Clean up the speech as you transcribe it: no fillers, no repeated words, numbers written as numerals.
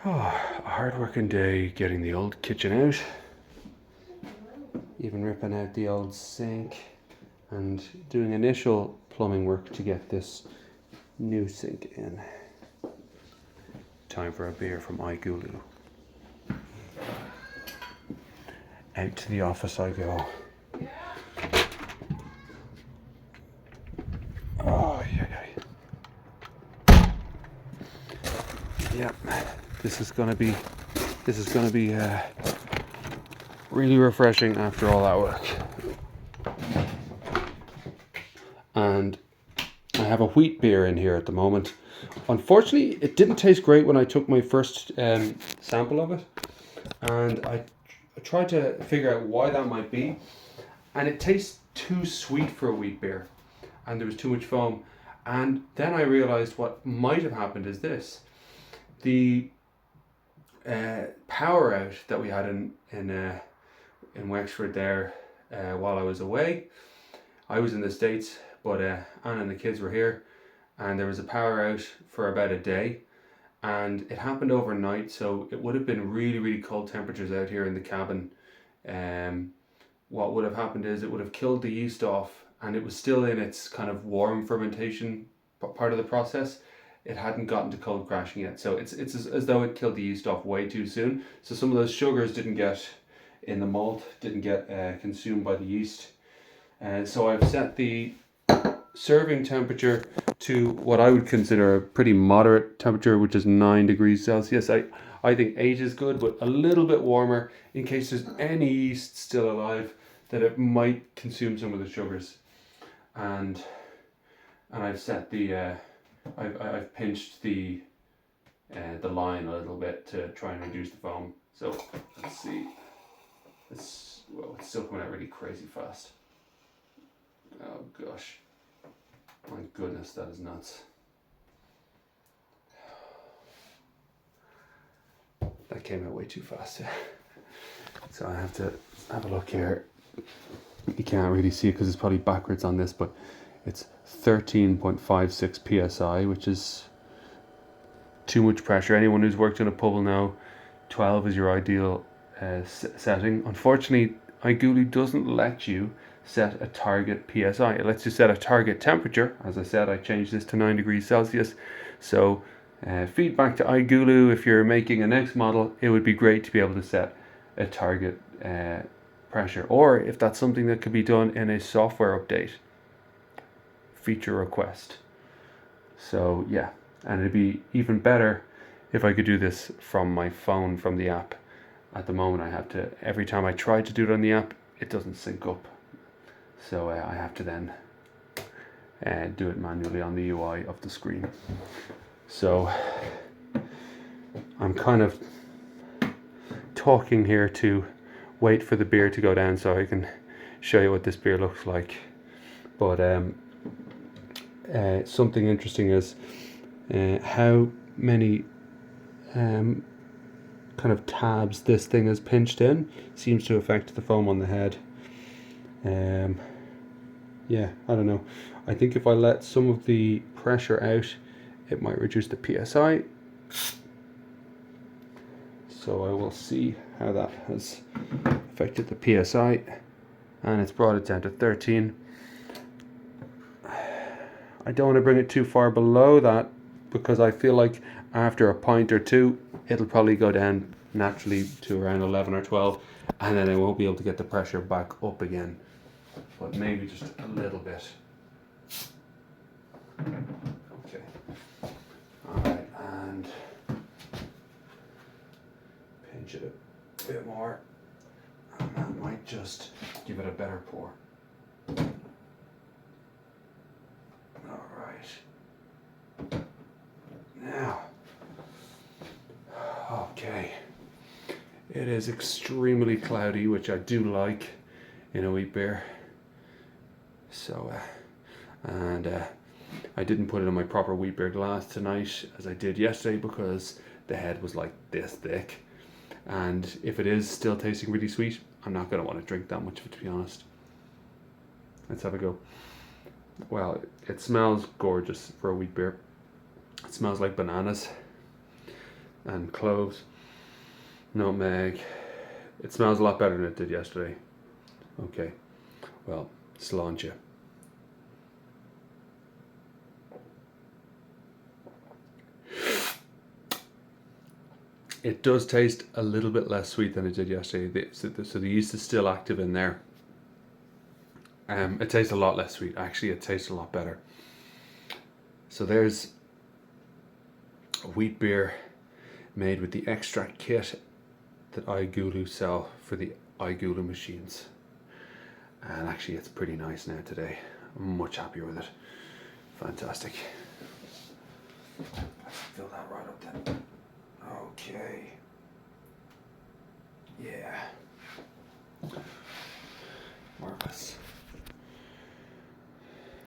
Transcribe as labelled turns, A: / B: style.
A: Oh, a hard-working day getting the old kitchen out. Even ripping out the old sink and doing initial plumbing work to get this new sink in. Time for a beer from iGulu. Out to the office I go. Oh, yeah. This is gonna be really refreshing after all that work. And I have a wheat beer in here at the moment. Unfortunately, it didn't taste great when I took my first sample of it, and I tried to figure out why that might be, and it tastes too sweet for a wheat beer, and there was too much foam. And then I realized what might have happened is this: the power out that we had in Wexford there while I was away. I was in the States, but Anna and the kids were here, and there was a power out for about a day, and it happened overnight, so it would have been really, really cold temperatures out here in the cabin. What would have happened is it would have killed the yeast off, and it was still in its kind of warm fermentation part of the process. It hadn't gotten to cold crashing yet, so it's as though it killed the yeast off way too soon. So some of those sugars didn't get in the malt, didn't get consumed by the yeast. So I've set the serving temperature to what I would consider a pretty moderate temperature, which is 9 degrees Celsius. I think 8 is good, but a little bit warmer in case there's any yeast still alive that it might consume some of the sugars. And I've set the I've pinched the line a little bit to try and reduce the foam. So let's see. It's still coming out really crazy fast. Oh gosh. My goodness, that is nuts. That came out way too fast. So I have to have a look here. You can't really see it because it's probably backwards on this, but it's 13.56 psi, which is too much pressure. Anyone who's worked in a pub will know 12 is your ideal setting. Unfortunately, iGulu doesn't let you set a target psi. It lets you set a target temperature. As I said, I changed this to 9 degrees Celsius. So feedback to iGulu, if you're making a next model, it would be great to be able to set a target pressure, or if that's something that could be done in a software update, feature request. So yeah, and it'd be even better if I could do this from my phone, from the app. At the moment I have to, every time I try to do it on the app, it doesn't sync up. So I have to then do it manually on the UI of the screen. So I'm kind of talking here to wait for the beer to go down so I can show you what this beer looks like. But something interesting is how many kind of tabs this thing is pinched in seems to affect the foam on the head. Yeah, I don't know. I think if I let some of the pressure out, it might reduce the psi. So I will see how that has affected the psi, and it's brought it down to 13. I don't want to bring it too far below that because I feel like after a pint or two, it'll probably go down naturally to around 11 or 12, and then I won't be able to get the pressure back up again. But maybe just a little bit. Okay. Alright, and pinch it a bit more, and that might just give it a better pour. Alright. Now, okay. It is extremely cloudy, which I do like in a wheat beer. So, I didn't put it in my proper wheat beer glass tonight as I did yesterday because the head was like this thick. And if it is still tasting really sweet, I'm not going to want to drink that much of it, to be honest. Let's have a go. Well, it smells gorgeous for a wheat beer. It smells like bananas. and cloves, nutmeg. It smells a lot better than it did yesterday. Okay, well, cilantro. It does taste a little bit less sweet than it did yesterday. So the yeast is still active in there. It tastes a lot less sweet. Actually, it tastes a lot better. So there's a wheat beer made with the extract kit that iGulu sell for the iGulu machines. And actually, it's pretty nice now today. I'm much happier with it. Fantastic. Let's fill that right up then. Okay. Yeah. Marvelous.